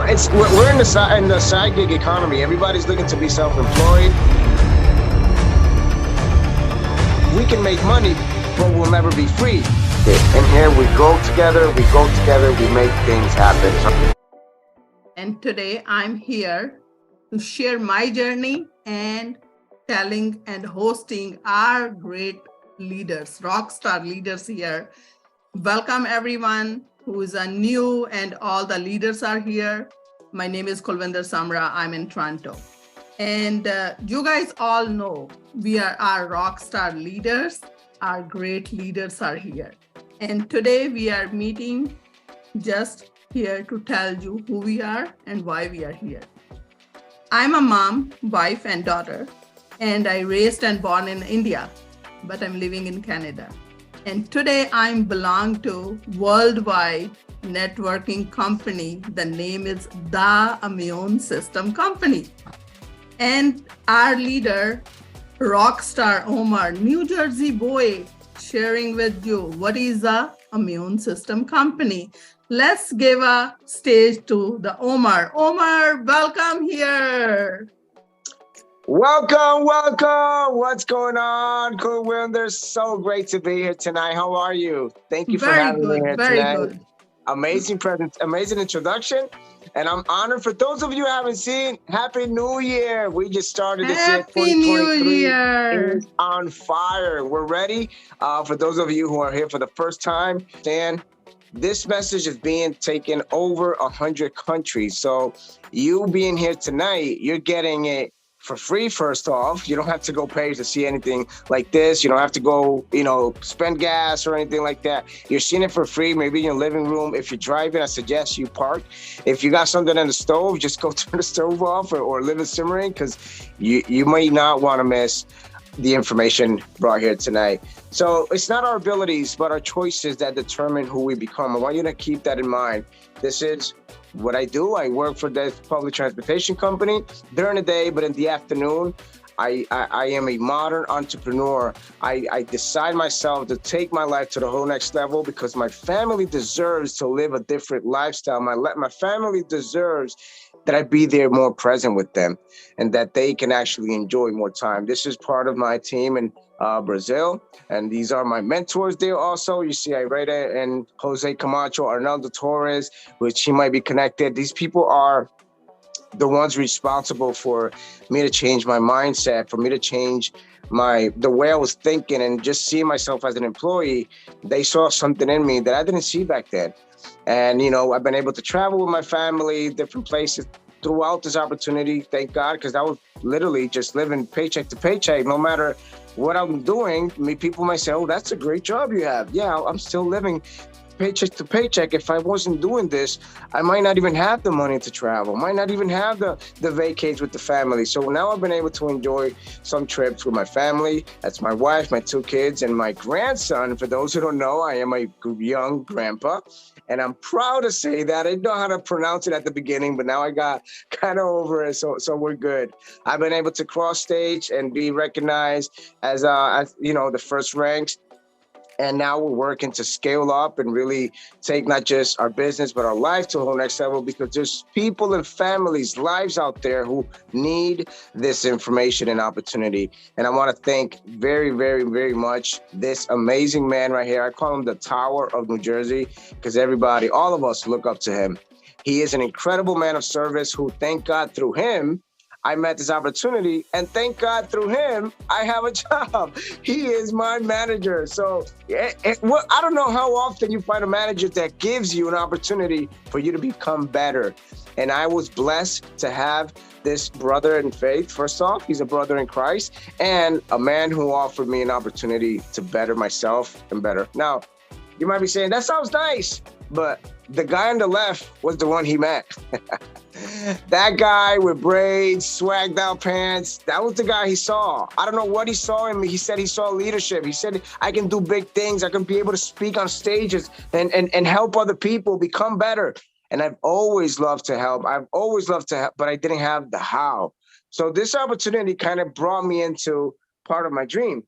we're in the side gig economy. Everybody's looking to be self-employed. We can make money, but we'll never be free. And here we go together, we make things happen. And today I'm here to share my journey and telling and hosting our great leaders, rock star leaders here. Welcome everyone who is a new and all the leaders are here. My name is Kulvinder Samra. I'm in Toronto. And you guys all know we are our rock star leaders. Our great leaders are here. And today we are meeting just here to tell you who we are and why we are here. I'm a mom, wife, and daughter, and I raised and born in India, but I'm living in Canada. And today I belong to worldwide networking company. The name is the Immune System Company. And our leader, Rockstar Omar, New Jersey boy, sharing with you what is the Immune System Company. Let's give a stage to the Omar. Omar, welcome here. Welcome. What's going on, Kulwinder? So great to be here tonight. How are you? Thank you for having me here tonight. Good. Amazing present, amazing introduction. And I'm honored. For those of you who haven't seen, Happy New Year. We just started this year. Happy New Year. It is on fire. We're ready. For those of you who are here for the first time, Dan, this message is being taken over 100 countries. So you being here tonight, you're getting it for free. First off, you don't have to go pay to see anything like this. You don't have to go, spend gas or anything like that. You're seeing it for free, maybe in your living room. If you're driving, I suggest you park. If you got something in the stove, just go turn the stove off or leave it simmering, because you may not want to miss the information brought here tonight. So it's not our abilities, but our choices that determine who we become. I want you to keep that in mind. This is what I do. I work for the public transportation company during the day, but in the afternoon, I am a modern entrepreneur. I decide myself to take my life to the whole next level because my family deserves to live a different lifestyle. My family deserves that I be there more present with them and that they can actually enjoy more time. This is part of my team in Brazil, and these are my mentors there also. You see Ireta and Jose Camacho, Arnaldo Torres, which he might be connected. These people are the ones responsible for me to change my mindset, for me to change the way I was thinking and just seeing myself as an employee. They saw something in me that I didn't see back then. And, I've been able to travel with my family, different places throughout this opportunity. Thank God, because I was literally just living paycheck to paycheck. No matter what I'm doing, people might say, oh, that's a great job you have. Yeah, I'm still living paycheck to paycheck. If I wasn't doing this, I might not even have the money to travel, might not even have the vacations with the family. So now I've been able to enjoy some trips with my family. That's my wife, my 2 kids, and my grandson. For those who don't know, I am a young grandpa, and I'm proud to say that. I didn't know how to pronounce it at the beginning, but now I got kind of over it, so we're good. I've been able to cross stage and be recognized as the first ranks. And now we're working to scale up and really take not just our business, but our life to a whole next level, because there's people and families, lives out there who need this information and opportunity. And I want to thank very, very, very much this amazing man right here. I call him the Tower of New Jersey, because everybody, all of us look up to him. He is an incredible man of service who, thank God, through him, I met this opportunity, and thank God through him, I have a job. He is my manager. So I don't know how often you find a manager that gives you an opportunity for you to become better. And I was blessed to have this brother in faith. First off, he's a brother in Christ and a man who offered me an opportunity to better myself and better. Now, you might be saying, that sounds nice, but the guy on the left was the one he met. That guy with braids, swagged out pants, that was the guy he saw. I don't know what he saw in me. He said he saw leadership. He said, I can do big things. I can be able to speak on stages and help other people become better. And I've always loved to help. But I didn't have the how. So this opportunity kind of brought me into part of my dream.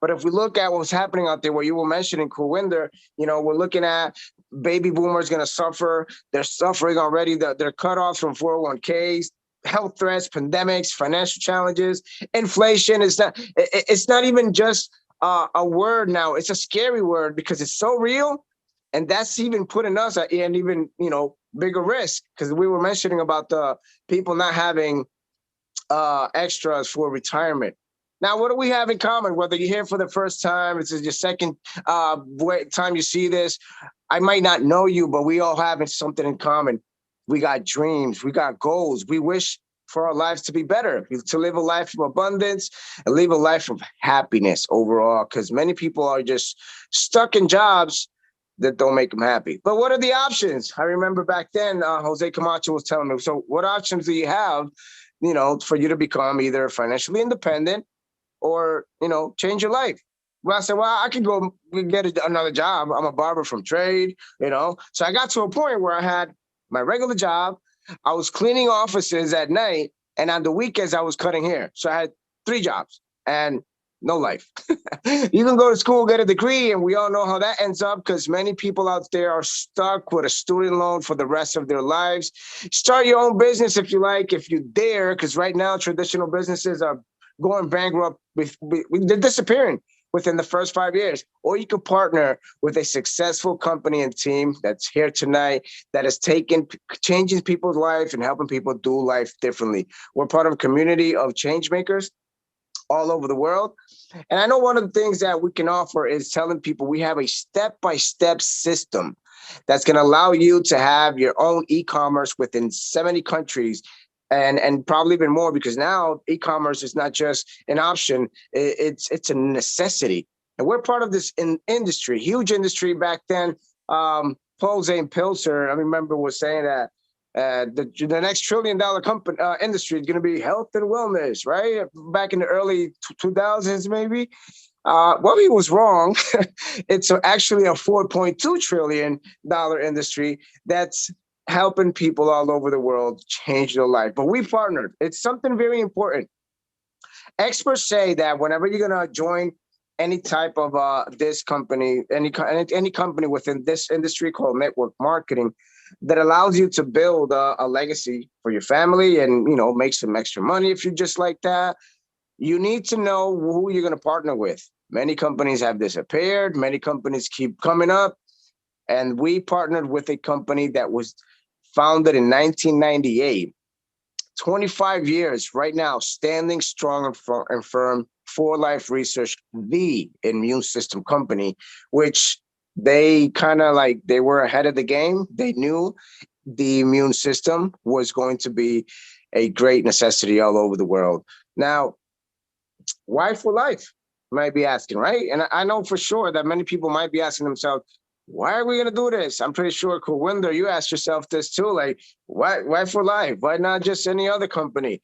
But if we look at what's happening out there, what you were mentioning, Kulwinder, we're looking at baby boomers going to suffer. They're suffering already. They're cut off from 401ks, health threats, pandemics, financial challenges, inflation. It's not even just a word now. It's a scary word because it's so real. And that's even putting us at an even, bigger risk, because we were mentioning about the people not having extras for retirement. Now, what do we have in common? Whether you're here for the first time, this is your second time you see this, I might not know you, but we all have something in common. We got dreams, we got goals. We wish for our lives to be better, to live a life of abundance and live a life of happiness overall, because many people are just stuck in jobs that don't make them happy. But what are the options? I remember back then, Jose Camacho was telling me, so what options do you have, for you to become either financially independent or, change your life? Well, I said, well, I could go get another job. I'm a barber from trade, So I got to a point where I had my regular job. I was cleaning offices at night, and on the weekends I was cutting hair. So I had 3 jobs and no life. You can go to school, get a degree, and we all know how that ends up, because many people out there are stuck with a student loan for the rest of their lives. Start your own business if you like, if you dare, because right now traditional businesses are going bankrupt. They're disappearing within the first 5 years. Or you could partner with a successful company and team that's here tonight, that is changing people's life and helping people do life differently. We're part of a community of change makers all over the world. And I know one of the things that we can offer is telling people we have a step-by-step system that's going to allow you to have your own e-commerce within 70 countries, and probably even more, because now e-commerce is not just an option, it's a necessity. And we're part of this industry, huge industry. Back then, Paul Zane Pilser, I remember, was saying that the next $1 trillion company industry is going to be health and wellness, right? Back in the early 2000s, maybe. Well, he was wrong. It's actually a $4.2 trillion industry that's helping people all over the world change their life. But we partnered. It's something very important. Experts say that whenever you're going to join any type of this company, any company within this industry called network marketing, that allows you to build a legacy for your family and, make some extra money if you just like that, you need to know who you're going to partner with. Many companies have disappeared. Many companies keep coming up. And we partnered with a company that was founded in 1998. 25 years right now, standing strong and firm. For Life Research, the immune system company, which they kind of they were ahead of the game. They knew the immune system was going to be a great necessity all over the world. Now, why For Life? You might be asking, right? And I know for sure that many people might be asking themselves, why are we going to do this? I'm pretty sure, Kulwinder, you asked yourself this too. Why For Life? Why not just any other company?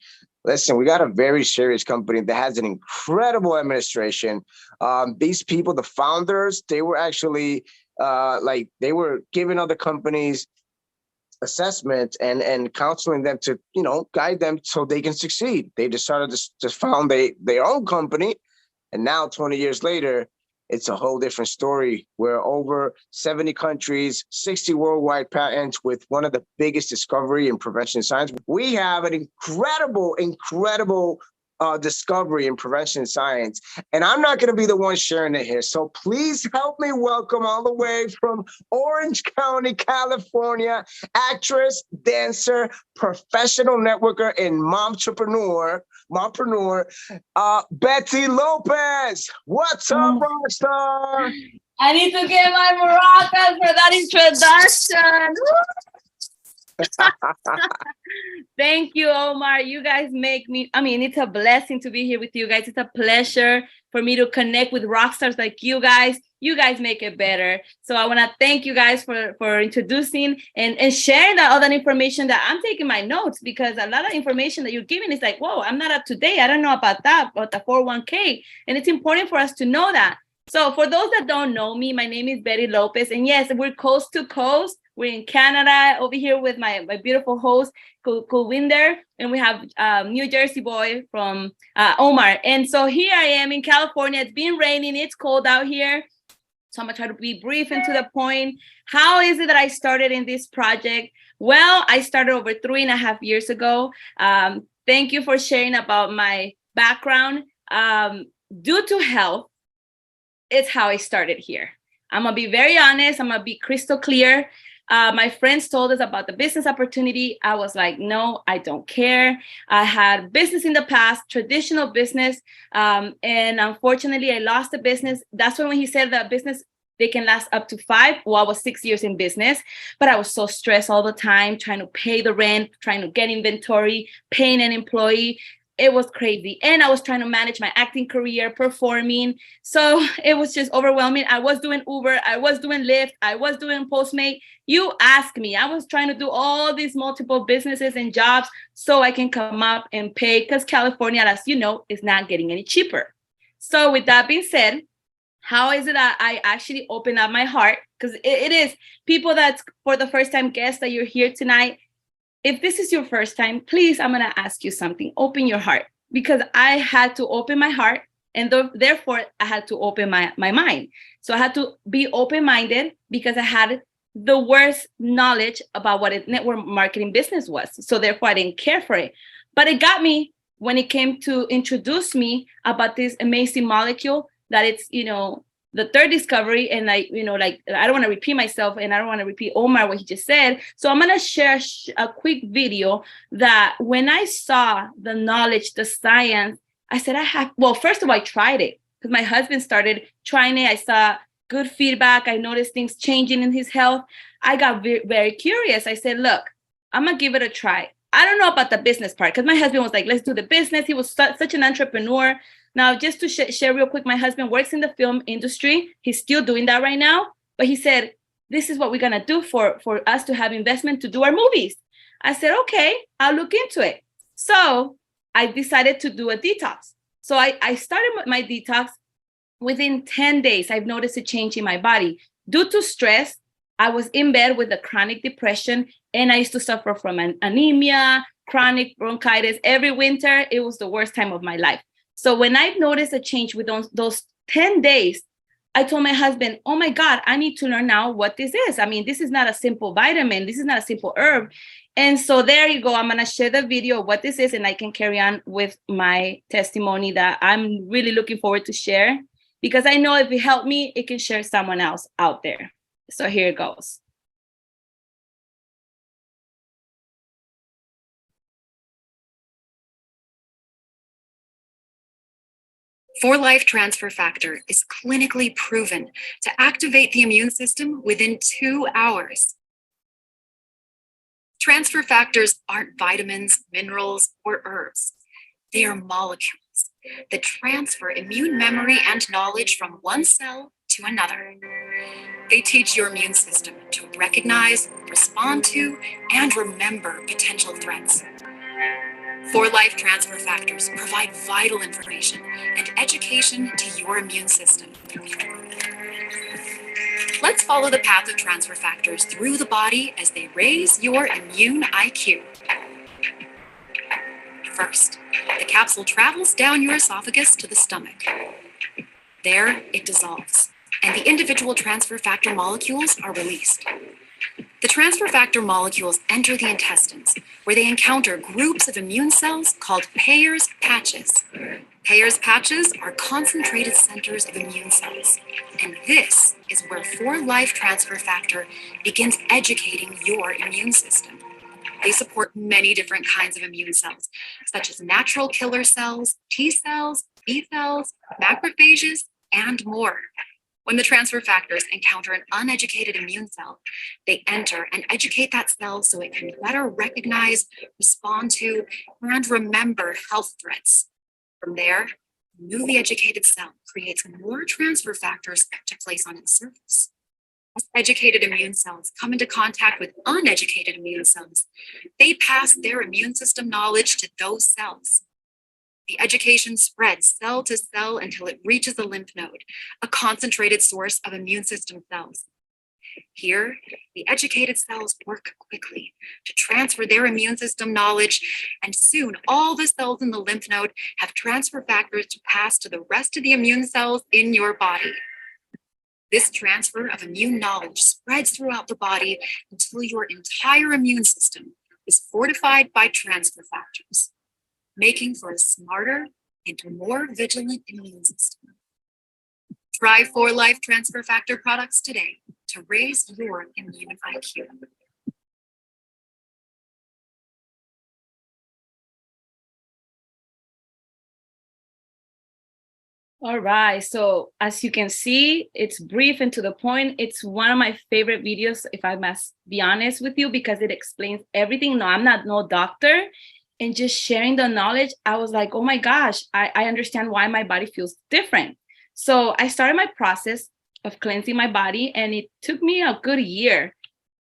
Listen, we got a very serious company that has an incredible administration. These people, the founders, they were actually they were giving other companies assessment and counseling them to, guide them so they can succeed. They decided to found their own company. And now 20 years later, it's a whole different story. We're over 70 countries, 60 worldwide patents, with one of the biggest discovery in prevention science. We have an incredible discovery in prevention science. And I'm not going to be the one sharing it here. So please help me welcome all the way from Orange County, California, actress, dancer, professional networker, and mompreneur, Betty Lopez. What's up, Rockstar? I need to get my maracas for that introduction. Thank you, Omar. You guys make me, it's a blessing to be here with you guys. It's a pleasure for me to connect with rock stars like you guys. You guys make it better. So I want to thank you guys for introducing and sharing all that information that I'm taking my notes, because a lot of information that you're giving is like, whoa, I'm not up to date. I don't know about that, about the 401k. And it's important for us to know that. So for those that don't know me, my name is Betty Lopez. And yes, we're coast to coast. We're in Canada over here with my beautiful host, Kulwinder, and we have New Jersey boy from Omar. And so here I am in California. It's been raining. It's cold out here. So I'm going to try to be brief and to the point. How is it that I started in this project? Well, I started over 3.5 years ago. Thank you for sharing about my background. Due to health, it's how I started here. I'm going to be very honest. I'm going to be crystal clear. My friends told us about the business opportunity. I was like, no, I don't care. I had business in the past, traditional business. And unfortunately, I lost the business. That's when he said that business, they can last up to 5. Well, I was 6 years in business, but I was so stressed all the time, trying to pay the rent, trying to get inventory, paying an employee. It was crazy. And I was trying to manage my acting career, performing. So it was just overwhelming. I was doing Uber. I was doing Lyft. I was doing Postmate. You ask me. I was trying to do all these multiple businesses and jobs so I can come up and pay, because California, as you know, is not getting any cheaper. So with that being said, how is it that I actually open up my heart? Because it is people that's for the first time guests that you're here tonight. If this is your first time, please, I'm going to ask you something. Open your heart, because I had to open my heart, and therefore I had to open my mind. So I had to be open-minded because I had the worst knowledge about what a network marketing business was. So therefore I didn't care for it. But it got me when it came to introduce me about this amazing molecule that it's, the third discovery. And I don't want to repeat myself, and I don't want to repeat Omar, what he just said. So I'm going to share a quick video that when I saw the knowledge, the science, I said, first of all, I tried it because my husband started trying it. I saw good feedback. I noticed things changing in his health. I got very, very curious. I said, look, I'm going to give it a try. I don't know about the business part, because my husband was like, let's do the business. He was such an entrepreneur. Now, just to share real quick, my husband works in the film industry. He's still doing that right now. But he said, this is what we're going to do for us to have investment to do our movies. I said, okay, I'll look into it. So I decided to do a detox. So I started my detox. Within 10 days, I've noticed a change in my body. Due to stress, I was in bed with a chronic depression, and I used to suffer from anemia, chronic bronchitis. Every winter, it was the worst time of my life. So when I noticed a change with those 10 days, I told my husband, oh my God, I need to learn now what this is. I mean, this is not a simple vitamin. This is not a simple herb. And so there you go. I'm going to share the video of what this is, and I can carry on with my testimony that I'm really looking forward to share, because I know if it helped me, it can share someone else out there. So here it goes. For Life Transfer Factor is clinically proven to activate the immune system within 2 hours. Transfer factors aren't vitamins, minerals, or herbs. They are molecules that transfer immune memory and knowledge from one cell to another. They teach your immune system to recognize, respond to, and remember potential threats. For Life Transfer Factors provide vital information and education to your immune system. Let's follow the path of transfer factors through the body as they raise your immune IQ. First, the capsule travels down your esophagus to the stomach. There, it dissolves, and the individual transfer factor molecules are released. The transfer factor molecules enter the intestines, where they encounter groups of immune cells called Peyer's patches. Peyer's patches are concentrated centers of immune cells, and this is where For Life Transfer Factor begins educating your immune system. They support many different kinds of immune cells, such as natural killer cells, T cells, B cells, macrophages, and more. When the transfer factors encounter an uneducated immune cell, they enter and educate that cell so it can better recognize, respond to, and remember health threats. From there, the newly educated cell creates more transfer factors to place on its surface. As educated immune cells come into contact with uneducated immune cells, they pass their immune system knowledge to those cells. The education spreads cell to cell until it reaches the lymph node, a concentrated source of immune system cells. Here, the educated cells work quickly to transfer their immune system knowledge, and soon all the cells in the lymph node have transfer factors to pass to the rest of the immune cells in your body. This transfer of immune knowledge spreads throughout the body until your entire immune system is fortified by transfer factors, making for a smarter and more vigilant immune system. Try 4Life Transfer Factor products today to raise your immune IQ. All right. So as you can see, it's brief and to the point. It's one of my favorite videos, if I must be honest with you, because it explains everything. No, I'm not no doctor. And just sharing the knowledge, I was like, oh my gosh, I understand why my body feels different. So I started my process of cleansing my body, and it took me a good year.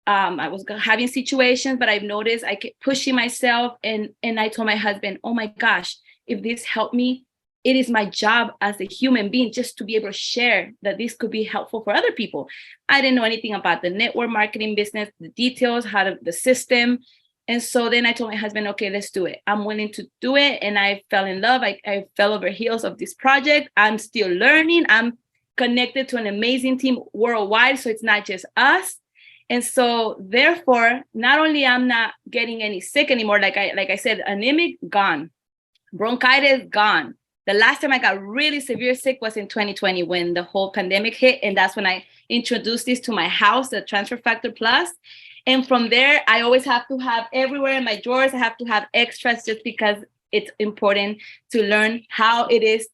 I was having situations, but I've noticed I kept pushing myself, and I told my husband, oh my gosh, if this helped me, it is my job as a human being just to be able to share that this could be helpful for other people. I didn't know anything about the network marketing business, the details, the system. And so then I told my husband, okay, let's do it. I'm willing to do it. And I fell in love. I fell over heels of this project. I'm still learning. I'm connected to an amazing team worldwide. So it's not just us. And so therefore, not only I'm not getting any sick anymore, like I said, anemic, gone. Bronchitis, gone. The last time I got really severe sick was in 2020 when the whole pandemic hit. And that's when I introduced this to my house, the Transfer Factor Plus. And from there, I always have to have everywhere in my drawers, I have to have extras just because it's important to learn how it is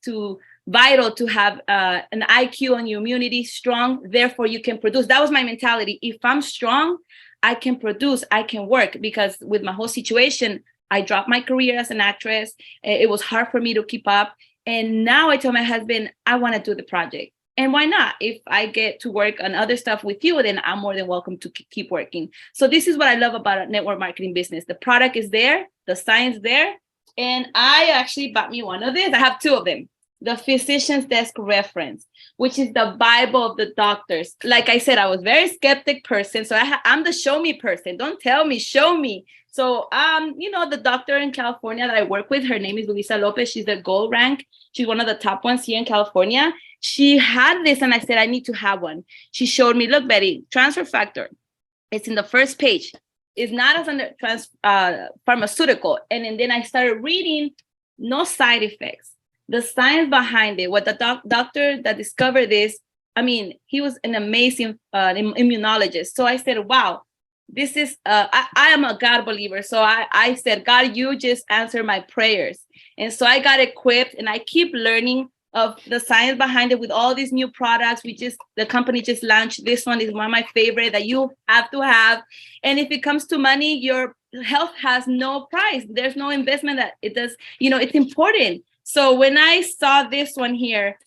vital to have an IQ and your immunity strong. Therefore, you can produce. That was my mentality. If I'm strong, I can produce, I can work, because with my whole situation, I dropped my career as an actress. It was hard for me to keep up. And now I tell my husband, I want to do the project. And why not? If I get to work on other stuff with you, then I'm more than welcome to keep working. So this is what I love about a network marketing business. The product is there, the science there. And I actually bought me one of these. I have two of them. The Physician's Desk Reference, which is the Bible of the doctors. Like I said, I was a very skeptic person. So I'm the show me person. Don't tell me, show me. So, the doctor in California that I work with, her name is Luisa Lopez. She's the gold rank. She's one of the top ones here in California. She had this and I said, I need to have one. She showed me, look, Betty, transfer factor. It's in the first page. It's not as under pharmaceutical. And then I started reading, no side effects. The science behind it, what the doctor that discovered this, he was an amazing immunologist. So I said, wow, this is, I am a God believer. So I said, God, you just answer my prayers. And so I got equipped and I keep learning of the science behind it with all these new products. The company just launched. This one is one of my favorite that you have to have. And if it comes to money, your health has no price. There's no investment that it does, it's important. So when I saw this one here,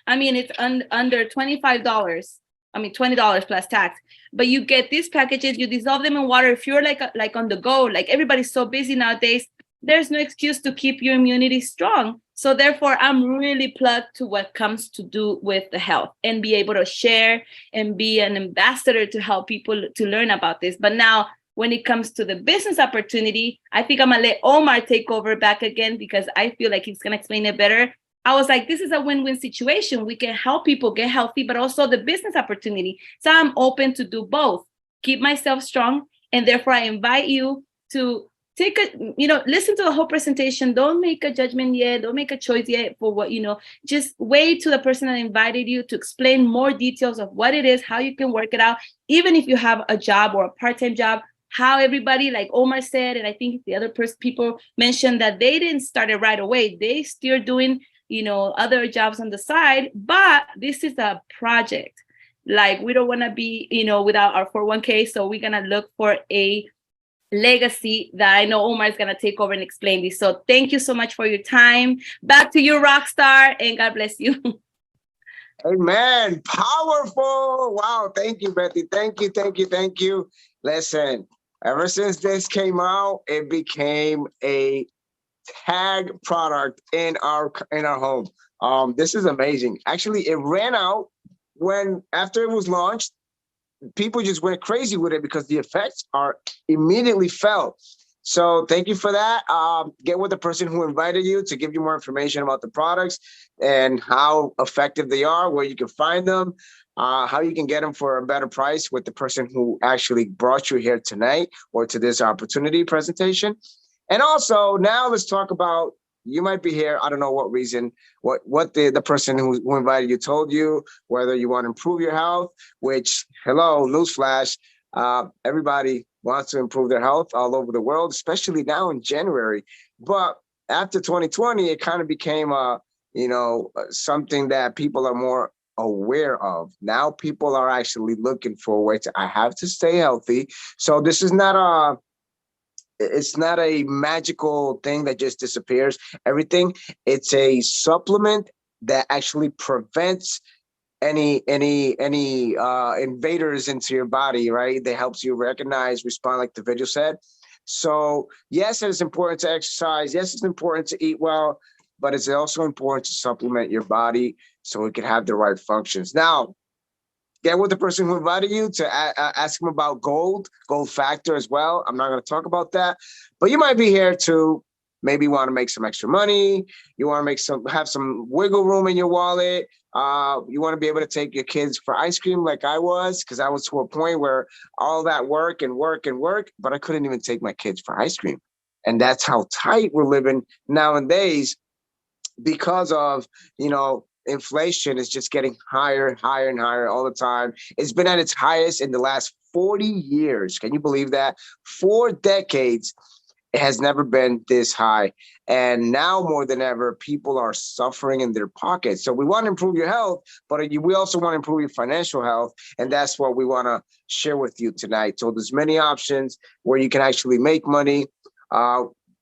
it's under $25. $20 plus tax. But you get these packages, you dissolve them in water. If you're like on the go, like everybody's so busy nowadays, there's no excuse to keep your immunity strong. So therefore, I'm really plugged to what comes to do with the health and be able to share and be an ambassador to help people to learn about this. But now, when it comes to the business opportunity, I think I'm gonna let Omar take over back again because I feel like he's gonna explain it better. I was like, this is a win-win situation. We can help people get healthy, but also the business opportunity. So I'm open to do both, keep myself strong. And therefore I invite you to listen to the whole presentation. Don't make a judgment yet. Don't make a choice yet for what, just wait to the person that invited you to explain more details of what it is, how you can work it out. Even if you have a job or a part-time job, how everybody, like Omar said, and I think the other people mentioned that they didn't start it right away. They still doing other jobs on the side, but this is a project. Like we don't want to be, without our 401k. So we're going to look for a legacy that I know Omar is going to take over and explain this. So thank you so much for your time. Back to you, Rockstar, and God bless you. Amen. Powerful. Wow. Thank you, Betty. Thank you. Listen, ever since this came out, it became a tag product in our home. This is amazing. Actually, it ran out after it was launched. people just went crazy with it because the effects are immediately felt. So thank you for that. Get with the person who invited you to give you more information about the products and how effective they are, where you can find them, how you can get them for a better price with the person who actually brought you here tonight or to this opportunity presentation. And also now let's talk about, you might be here, I don't know what reason, what the person who invited you told you, whether you want to improve your health, which, hello, newsflash, everybody wants to improve their health all over the world, especially now in January. But after 2020, it kind of became something that people are more aware of. Now people are actually looking for a way to, I have to stay healthy. So this is not it's not a magical thing that just disappears everything. It's a supplement that actually prevents any invaders into your body, right? That helps you recognize, respond, like the video said. So yes, it's important to exercise. Yes, it's important to eat well, but it's also important to supplement your body so it can have the right functions. Now, get with the person who invited you to ask him about gold factor as well. I'm not going to talk about that, but you might be here to maybe want to make some extra money. You want to have some wiggle room in your wallet. You want to be able to take your kids for ice cream like I was, because I was to a point where all that work, but I couldn't even take my kids for ice cream. And that's how tight we're living nowadays because of, inflation is just getting higher and higher and higher all the time. It's been at its highest in the last 40 years. Can you believe that? 4 decades, it has never been this high. And now more than ever, people are suffering in their pockets. So we want to improve your health, but we also want to improve your financial health. And that's what we want to share with you tonight. So there's many options where you can actually make money.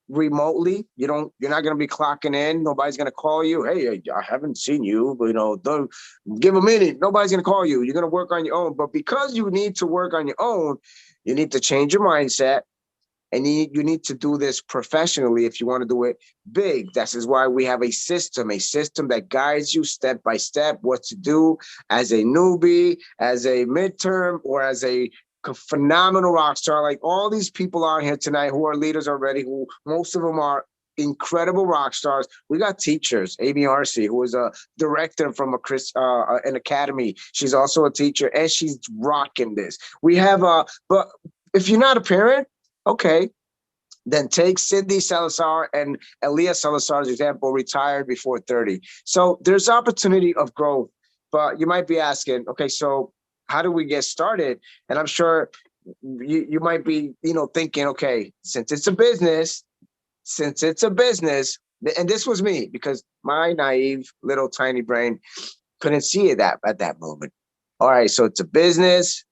Remotely. You're not going to be clocking in. Nobody's going to call you. Hey, I haven't seen you, but don't give a minute. Nobody's going to call you. You're going to work on your own. But because you need to work on your own, you need to change your mindset, and you need to do this professionally if you want to do it big. That is why we have a system that guides you step by step what to do as a newbie, as a midterm, or as a phenomenal rock star. Like all these people on here tonight who are leaders already, who most of them are incredible rock stars. We got teachers, Amy Arcee, who is a director from an academy. She's also a teacher, and she's rocking this. We have but if you're not a parent, okay, then take Cindy Salazar and Elia Salazar's example, retired before 30. So there's opportunity of growth, but you might be asking, okay, so how do we get started? And I'm sure you might be, thinking, okay, since it's a business, and this was me because my naive little tiny brain couldn't see it at that moment. All right, so it's a business.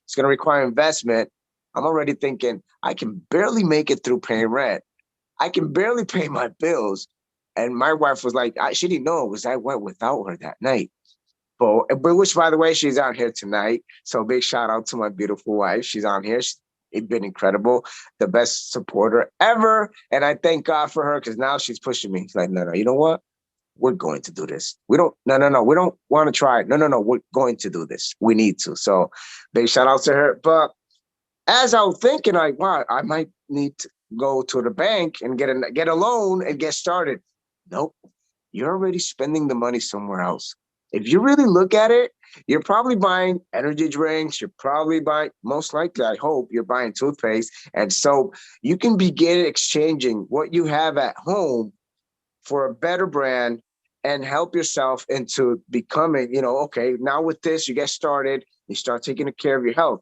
It's going to require investment. I'm already thinking I can barely make it through paying rent. I can barely pay my bills. And my wife was like, she didn't know because I went without her that night. But which, by the way, she's on here tonight. So big shout out to my beautiful wife. She's on here. She's been incredible, the best supporter ever. And I thank God for her because now she's pushing me. She's like, no, you know what? We're going to do this. We don't want to try it. No, we're going to do this. We need to. So big shout out to her. But as I was thinking, like, wow, I might need to go to the bank and get a loan and get started. Nope. You're already spending the money somewhere else. If you really look at it, you're probably buying energy drinks. You're probably buying, most likely, I hope, you're buying toothpaste and soap. You can begin exchanging what you have at home for a better brand and help yourself into becoming, okay, now with this, you get started, you start taking care of your health.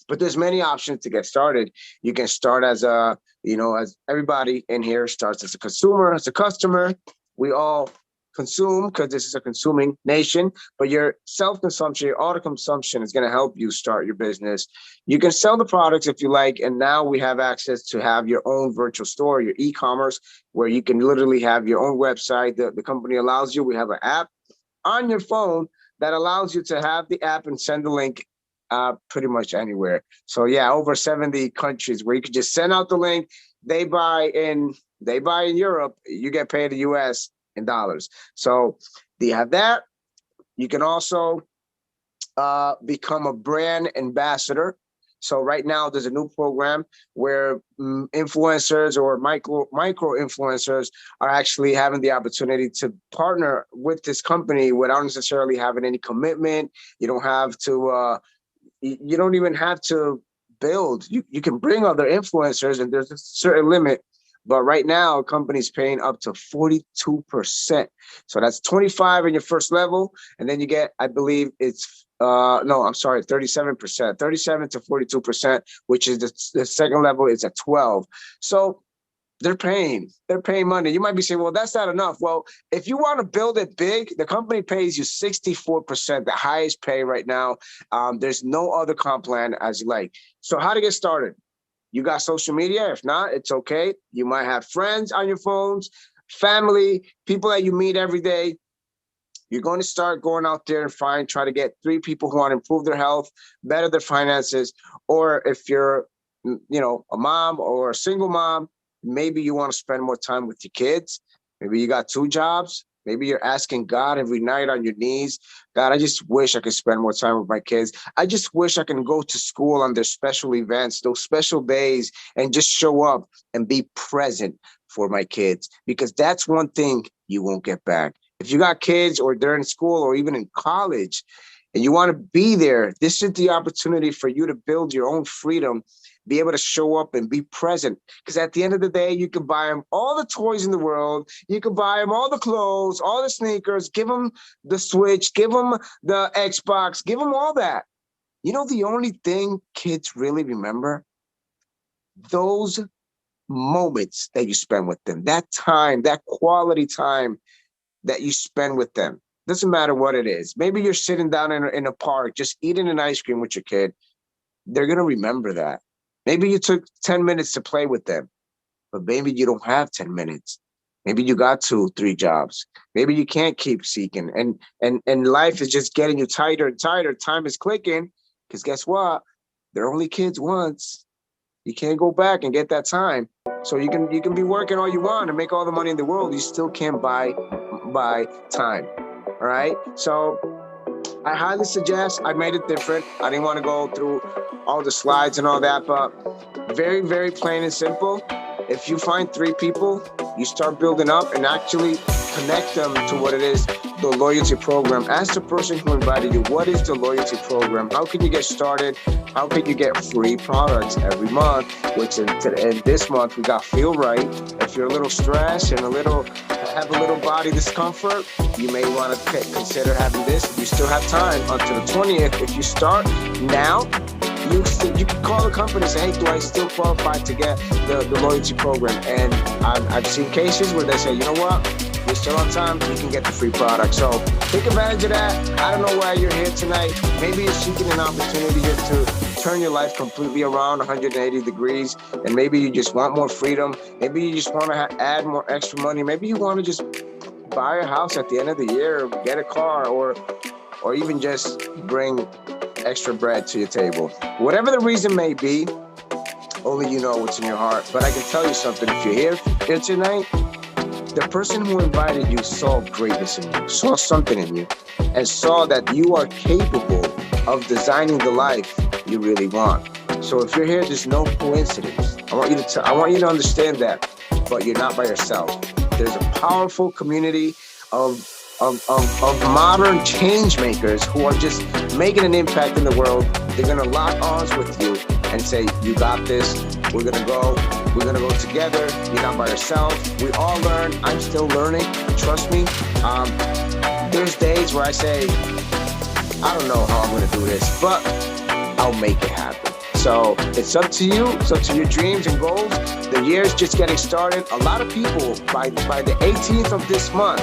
But there's many options to get started. You can start as as everybody in here starts as a consumer, as a customer. We all consume because this is a consuming nation, but your self-consumption, your auto-consumption is going to help you start your business. You can sell the products if you like, and now we have access to have your own virtual store, your e-commerce, where you can literally have your own website. The company allows you. We have an app on your phone that allows you to have the app and send the link pretty much anywhere. So yeah, over 70 countries where you can just send out the link. They buy in Europe, you get paid in the US in dollars. So do you have that? You can also become a brand ambassador. So right now there's a new program where influencers or micro influencers are actually having the opportunity to partner with this company without necessarily having any commitment. You don't have to, you don't even have to build. You can bring other influencers and there's a certain limit. But right now, a company's paying up to 42%. So that's 25 in your first level. And then you get, I believe it's, no, I'm sorry, 37%, 37 to 42%, which is the second level is at 12. So they're paying money. You might be saying, well, that's not enough. Well, if you want to build it big, the company pays you 64%, the highest pay right now. There's no other comp plan as you like. So how to get started? You got social media? If not, it's okay. You might have friends on your phones, family, people that you meet every day. You're going to start going out there and try to get 3 people who want to improve their health, better their finances. Or if you're, a mom or a single mom, maybe you want to spend more time with your kids. Maybe you got 2 jobs. Maybe you're asking God every night on your knees, God, I just wish I could spend more time with my kids. I just wish I can go to school on their special events, those special days, and just show up and be present for my kids, because that's one thing you won't get back. If you got kids or they're in school or even in college and you want to be there, this is the opportunity for you to build your own freedom, be able to show up and be present. Because at the end of the day, you can buy them all the toys in the world. You can buy them all the clothes, all the sneakers, give them the Switch, give them the Xbox, give them all that. You know, the only thing kids really remember? Those moments that you spend with them, that time, that quality time that you spend with them. Doesn't matter what it is. Maybe you're sitting down in a park, just eating an ice cream with your kid. They're going to remember that. Maybe you took 10 minutes to play with them, but maybe you don't have 10 minutes. Maybe you got 2, 3 jobs. Maybe you can't keep seeking. And life is just getting you tighter and tighter. Time is clicking, because guess what? They're only kids once. You can't go back and get that time. So you can be working all you want and make all the money in the world. You still can't buy time. All right. So I highly suggest, I made it different. I didn't want to go through all the slides and all that, but very, very plain and simple. If you find 3 people, you start building up and actually connect them to what it is, the loyalty program. Ask the person who invited you, what is the loyalty program? How can you get started? How can you get free products every month? Which in this month, we got Feel Right. If you're a little stressed and have a little body discomfort, you may want to consider having this. You still have time until the 20th. If you start now, you can call the company and say, hey, do I still qualify to get the loyalty program? And I've seen cases where they say, you know what? You're still on time, you can get the free product. So take advantage of that. I don't know why you're here tonight. Maybe you're seeking an opportunity just to turn your life completely around 180 degrees. And maybe you just want more freedom. Maybe you just want to add more extra money. Maybe you want to just buy a house at the end of the year, or get a car, or even just bring extra bread to your table. Whatever the reason may be, only you know what's in your heart. But I can tell you something. If you're here tonight, the person who invited you saw greatness in you, saw something in you, and saw that you are capable of designing the life you really want. So if you're here, there's no coincidence. I want you to understand that, but you're not by yourself. There's a powerful community of modern change makers who are just making an impact in the world. They're gonna lock arms with you and say, you got this, we're gonna go together, you're not by yourself. We all learn. I'm still learning, trust me. There's days where I say, I don't know how I'm gonna do this, but I'll make it happen. So it's up to you, it's up to your dreams and goals. The year's just getting started. A lot of people by the 18th of this month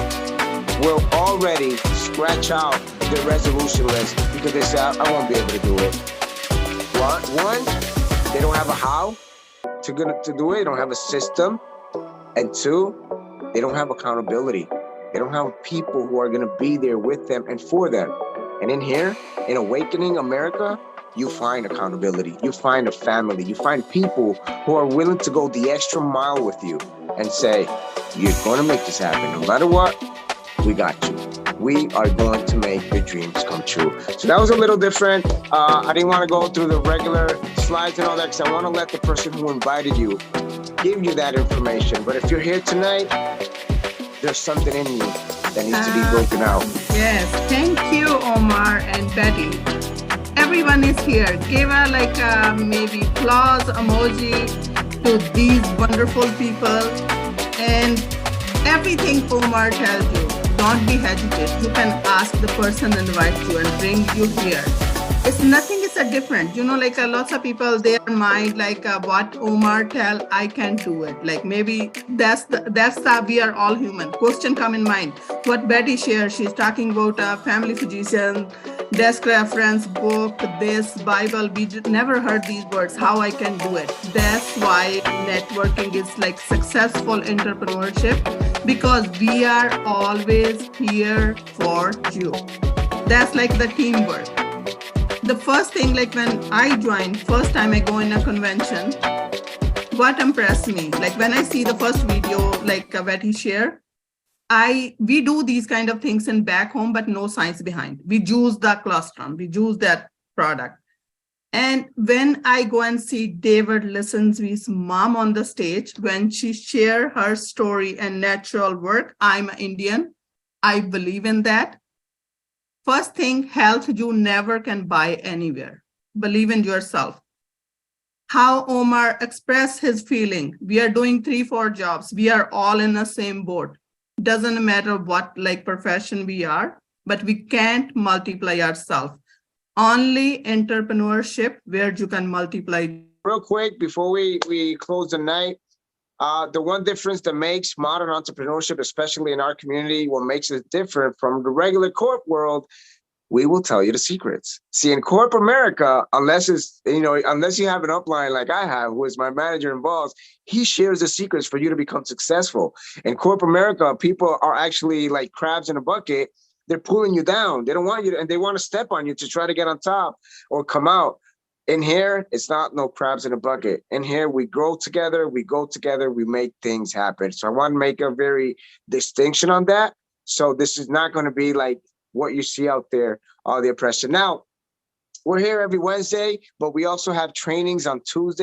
will already scratch out their resolution list because they say, I won't be able to do it. One, they don't have a how to do it. They don't have a system. And 2, they don't have accountability. They don't have people who are going to be there with them and for them. And in here, in Awakening America, you find accountability. You find a family. You find people who are willing to go the extra mile with you and say, you're going to make this happen. No matter what, we got you. we are going to make your dreams come true. So that was a little different. I didn't want to go through the regular slides and all that because I want to let the person who invited you give you that information. But if you're here tonight, there's something in you that needs to be broken out. Yes, thank you, Omar and Betty. Everyone is here. Give a maybe applause emoji to these wonderful people. And everything Omar tells you, don't be hesitant. You can ask the person and invite you and bring you here. It's nothing is a different. Lots of people, their mind, what Omar tell, I can do it. Maybe that's the we are all human. Question come in mind. What Betty shares, she's talking about a family physician, desk reference, book, this, Bible. We never heard these words, how I can do it. That's why networking is successful entrepreneurship, because we are always here for you. That's the teamwork. The first thing, when I joined, first time I go in a convention, what impressed me, when I see the first video, Betty share, we do these kind of things in back home, but no science behind. We use the classroom, we use that product. And when I go and see David Listensby's mom on the stage, when she share her story and natural work, I'm Indian, I believe in that. First thing, health you never can buy anywhere. Believe in yourself. How Omar expressed his feeling. We are doing 3-4 jobs. We are all in the same boat. Doesn't matter what profession we are, but we can't multiply ourselves. Only entrepreneurship where you can multiply. Real quick, before we close the night, the one difference that makes modern entrepreneurship, especially in our community, what makes it different from the regular corp world, we will tell you the secrets. See, in corp America, unless you have an upline like I have, who is my manager and boss, he shares the secrets for you to become successful. In corp America, people are actually like crabs in a bucket. They're pulling you down. They don't want you to, and they want to step on you to try to get on top or come out. In here, it's not no crabs in a bucket. In here, we grow together, we go together, we make things happen. So I want to make a very distinction on that. So this is not going to be like what you see out there, all the oppression. Now, we're here every Wednesday, but we also have trainings on Tuesday.